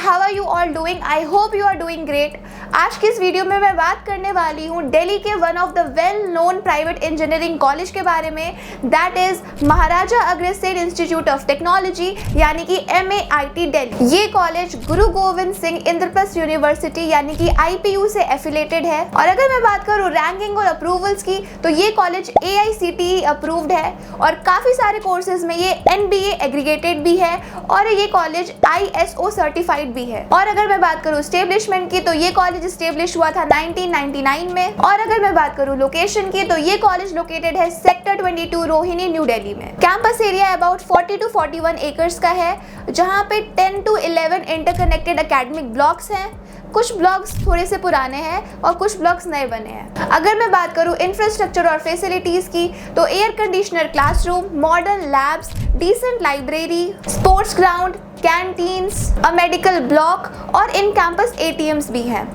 How are you all doing? I hope you are doing great. आज की इस video में मैं बात करने वाली हूँ दिल्ली के one of the well known private engineering college के बारे में, that is Maharaja Agrasen institute of technology यानी कि MAIT दिल्ली। ये कॉलेज गुरु गोविंद सिंह इंद्रप्रस्थ यूनिवर्सिटी यानी कि IPU से एफिलेटेड है। और अगर मैं बात करूँ रैंकिंग और अप्रूवल्स की तो ये कॉलेज AICTE अप्रूव्ड है और काफ़ी सारे कोर्सेज में ये NBA एग्रीगेटेड भी है और ये कॉलेज ISO सर्टिफाइड भी है। और अगर मैं बात करूँ स्टेब्लिशमेंट की तो ये कॉलेज स्टेब्लिश हुआ था 1999 में। और अगर मैं बात करूँ लोकेशन की तो ये कॉलेज लोकेटेड है सेक्टर 22 रोहिणी न्यू दिल्ली में। Campus area about 40 to 41 acres का है, जहाँ पे 10 to 11 इंटरकनेक्टेड एकेडमिक ब्लॉक्स हैं। कुछ ब्लॉक्स थोड़े से पुराने हैं और कुछ ब्लॉक्स नए बने हैं। अगर मैं बात करूं इंफ्रास्ट्रक्चर और फैसिलिटीज़ की तो air conditioner classroom, modern labs, decent library, sports ground, canteens, a medical block और इन कैंपस ATMs भी हैं।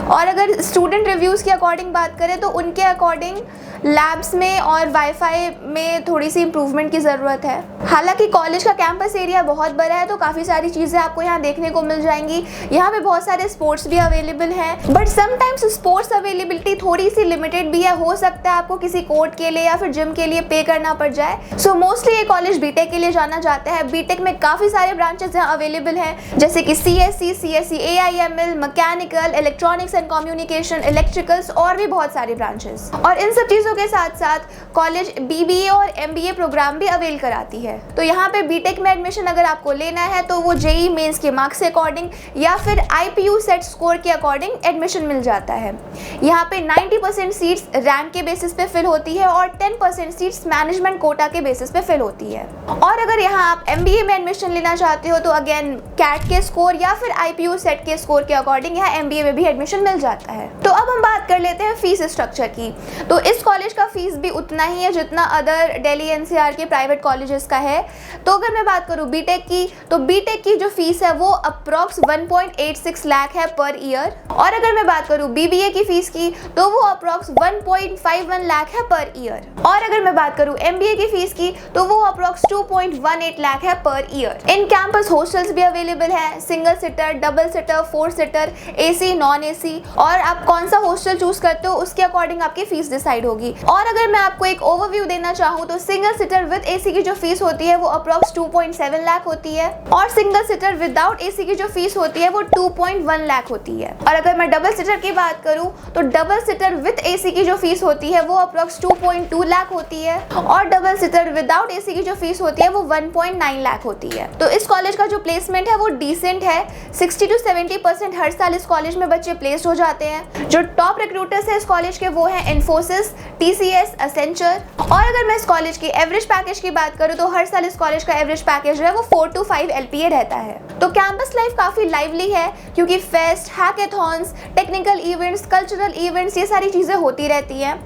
और अगर स्टूडेंट रिव्यूज़ के अकॉर्डिंग बात करें तो उनके अकॉर्डिंग लैब्स में और वाईफाई में थोड़ी सी इम्प्रूवमेंट की ज़रूरत है। हालांकि कॉलेज का कैंपस एरिया बहुत बड़ा है तो काफ़ी सारी चीज़ें आपको यहाँ देखने को मिल जाएंगी। यहाँ पे बहुत सारे स्पोर्ट्स भी अवेलेबल हैं, बट समटाइम्स स्पोर्ट्स अवेलेबिलिटी थोड़ी सी लिमिटेड भी है। हो सकता है आपको किसी कोर्ट के लिए या फिर जिम के लिए पे करना पड़ जाए। सो मोस्टली ये कॉलेज बीटेक के लिए जाना जाता है। बीटेक में काफ़ी सारे ब्रांचेस यहाँ अवेलेबल हैं, जैसे कि CSE, AIML, mechanical, electronics and communication, electricals और भी बहुत सारे ब्रांचेस। और इन सब चीज़ों के साथ साथ कॉलेज BBA और MBA प्रोग्राम भी अवेल कराती है। तो यहाँ पे बीटेक में एडमिशन अगर आपको लेना है तो वो JEE मेंस के मार्क्स के अकॉर्डिंग या फिर IPU सेट स्कोर के अकॉर्डिंग एडमिशन मिल जाता है। यहाँ पे 90% सीट्स रैंक के बेसिस पे फिल होती है और 10% सीट्स मैनेजमेंट कोटा के बेसिस पे फिल होती है। और अगर यहाँ आप MBA में एडमिशन लेना चाहते हो तो अगेन कैट के स्कोर या फिर IPU सेट के स्कोर के अकॉर्डिंग यहाँ MBA में भी एडमिशन मिल जाता है। तो अब हम बात कर लेते हैं फीस स्ट्रक्चर की। तो इस कॉलेज का फीस भी उतना ही है जितना अदर दिल्ली NCR के प्राइवेट कॉलेजेस का है। तो अगर मैं बात करूँ बीटेक की तो बीटेक की जो फीस है वो अप्रॉक्स 1.86 लाख है पर ईयर। और अगर मैं बात करूँ BBA की फीस की तो वो अप्रॉक्स 1.51 लाख है पर ईयर। और अगर मैं बात करूँ MBA की फीस की तो वो अप्रॉक्स 2.18 लाख है per year. In campus hostels भी अवेलेबल है, single seater, double seater, 4 seater, AC, non AC। और आप कौन सा हॉस्टल चूज करते हो उसके अकॉर्डिंग आपकी फीस डिसाइड होगी। और अगर मैं आपको एक ओवरव्यू देना चाहूँ तो सिंगल सीटर विद AC की जो फीस होती है वो अप्रॉक्स 2.7 लाख होती है और सिंगल सीटर विदाउट AC की जो फीस होती है वो 2.1 लाख होती है। और अगर मैं डबल सीटर की बात करूँ तो डबल सीटर विद AC की जो फीस होती है वो अप्रॉक्स 2.2 लाख होती है और डबल सीटर विदाउट AC की जो फीस होती है वो 1.9 लाख होती है। तो इस कॉलेज का जो प्लेसमेंट है वो डिसेंट है। 60 to 70% हर साल इस कॉलेज में बच्चे प्लेस हो जाते हैं। जो टॉप रिक्रूटर्स है इस कॉलेज के वो हैं इन्फोसिस, TCS, एसेंचर। और अगर मैं इस कॉलेज की एवरेज पैकेज की बात करूँ तो हर साल इस कॉलेज का एवरेज पैकेज जो है वो 4 to 5 LPA रहता है। तो कैंपस लाइफ काफ़ी लाइवली है क्योंकि fest, hackathons, technical events, cultural events ये सारी चीज़ें होती रहती हैं।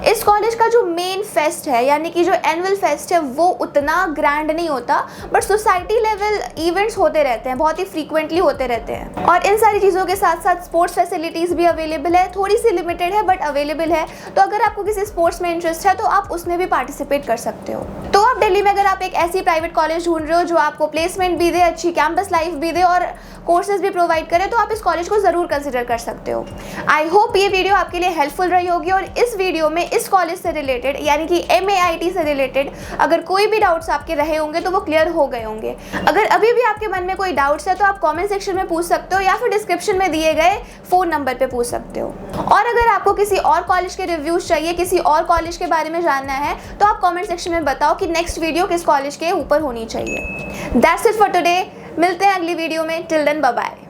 इस कॉलेज का जो मेन फेस्ट है यानी कि जो एनुअल फेस्ट है वो उतना ग्रैंड नहीं होता, बट सोसाइटी लेवल इवेंट्स होते रहते हैं, बहुत ही फ्रीक्वेंटली होते रहते हैं। और इन सारी चीज़ों के साथ साथ स्पोर्ट्स फैसिलिटीज़ भी अवेलेबल है, थोड़ी सी लिमिटेड है बट अवेलेबल है। तो अगर आपको किसी स्पोर्ट्स में इंटरेस्ट है तो आप उसमें भी पार्टिसिपेट कर सकते हो। तो आप दिल्ली में अगर आप एक ऐसी प्राइवेट कॉलेज ढूंढ रहे हो जो आपको प्लेसमेंट भी दे, अच्छी कैंपस लाइफ भी दे और कोर्सेज भी प्रोवाइड करे तो आप इस कॉलेज को ज़रूर कंसिडर कर सकते हो। आई होप ये वीडियो आपके लिए हेल्पफुल रही होगी और इस वीडियो में इस कॉलेज से रिलेटेड यानी कि MAIT से रिलेटेड अगर कोई भी डाउट्स आपके रहे होंगे तो वो क्लियर हो गए होंगे। अगर अभी भी आपके मन में कोई डाउट्स है तो आप कमेंट सेक्शन में पूछ सकते हो या फिर डिस्क्रिप्शन में दिए गए फ़ोन नंबर पे पूछ सकते हो। और अगर आपको किसी और कॉलेज के रिव्यूज़ चाहिए, किसी और कॉलेज के बारे में जानना है तो आप कॉमेंट सेक्शन में बताओ कि नेक्स्ट वीडियो किस कॉलेज के ऊपर होनी चाहिए। That's it for today. मिलते हैं अगली वीडियो में। Till then bye bye.